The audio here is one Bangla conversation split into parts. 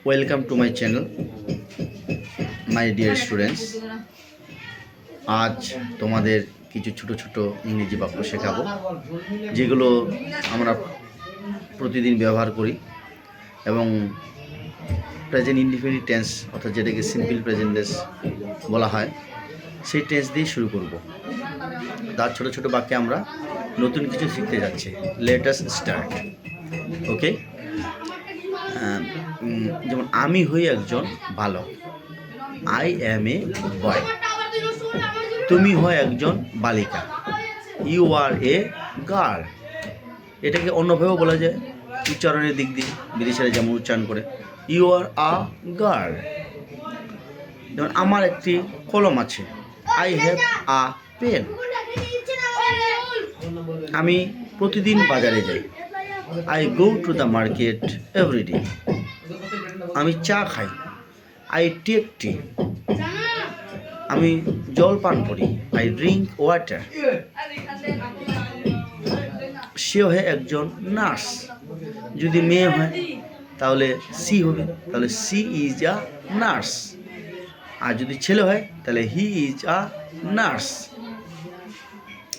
Welcome to my channel my dear students. আজ তোমাদের কিছু ছোট ছোট ইংরেজি বাক্য শেখাবো, যেগুলো আমরা প্রতিদিন ব্যবহার করি এবং প্রেজেন্ট ইনডিফিনিট টেন্স অর্থাৎ যেটাকে সিম্পল প্রেজেন্ট টেন্স বলা হয়, সেই টেন্স দিয়ে শুরু করব। তার ছোট ছোট বাক্যে আমরা নতুন কিছু শিখতে যাচ্ছি। Let us start. ওকে, যেমন আমি হই একজন বালক, আই অ্যাম এ বয়। তুমি হয় একজন বালিকা, ইউ আর এ গার্ল। এটাকে অন্যভাবেও বলা যায়, উচ্চারণের দিক দিয়ে বিদেশিরা যেমন উচ্চারণ করে, ইউ আর আ গার্ল। যেমন আমার একটি কলম আছে, আই হ্যাভ আ পেন। আমি প্রতিদিন বাজারে যাই, I go to the market everyday. আমি চা খাই, আই টেক টি। আমি জল পান করি, আই ড্রিঙ্ক ওয়াটার। সে হয় একজন নার্স। যদি মেয়ে হয় তাহলে সি হবে, তাহলে সি ইজ আ নার্স। আর যদি ছেলে হয় তাহলে হি ইজ আ নার্স।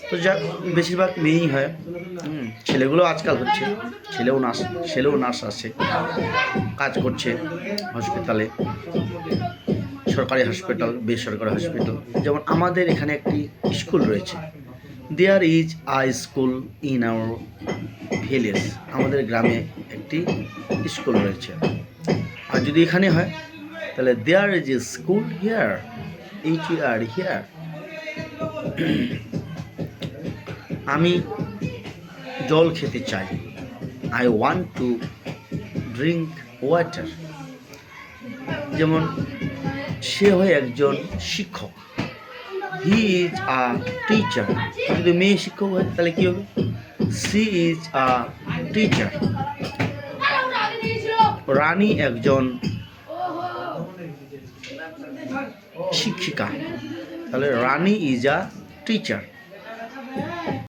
তো যা বেশিরভাগ মেয়েই হয়, ছেলেগুলো আজকাল হচ্ছে, ছেলেও নার্স আছে, কাজ করছে হসপিটালে, সরকারি হসপিটাল, বেসরকারি হসপিটাল। যেমন আমাদের এখানে একটি স্কুল রয়েছে, there is a school in our village. আমাদের গ্রামে একটি স্কুল রয়েছে। আর যদি এখানে হয় তাহলে there is a school here, H U R here. আমি জল খেতে চাই, I want to drink water. যেমন সে হয় একজন শিক্ষক, হি ইজ আ টিচার। যদি মেয়ে শিক্ষক হয় তাহলে কী হবে, সি ইজ আ টিচার। রানী একজন শিক্ষিকা, তাহলে রানী ইজ আ টিচার।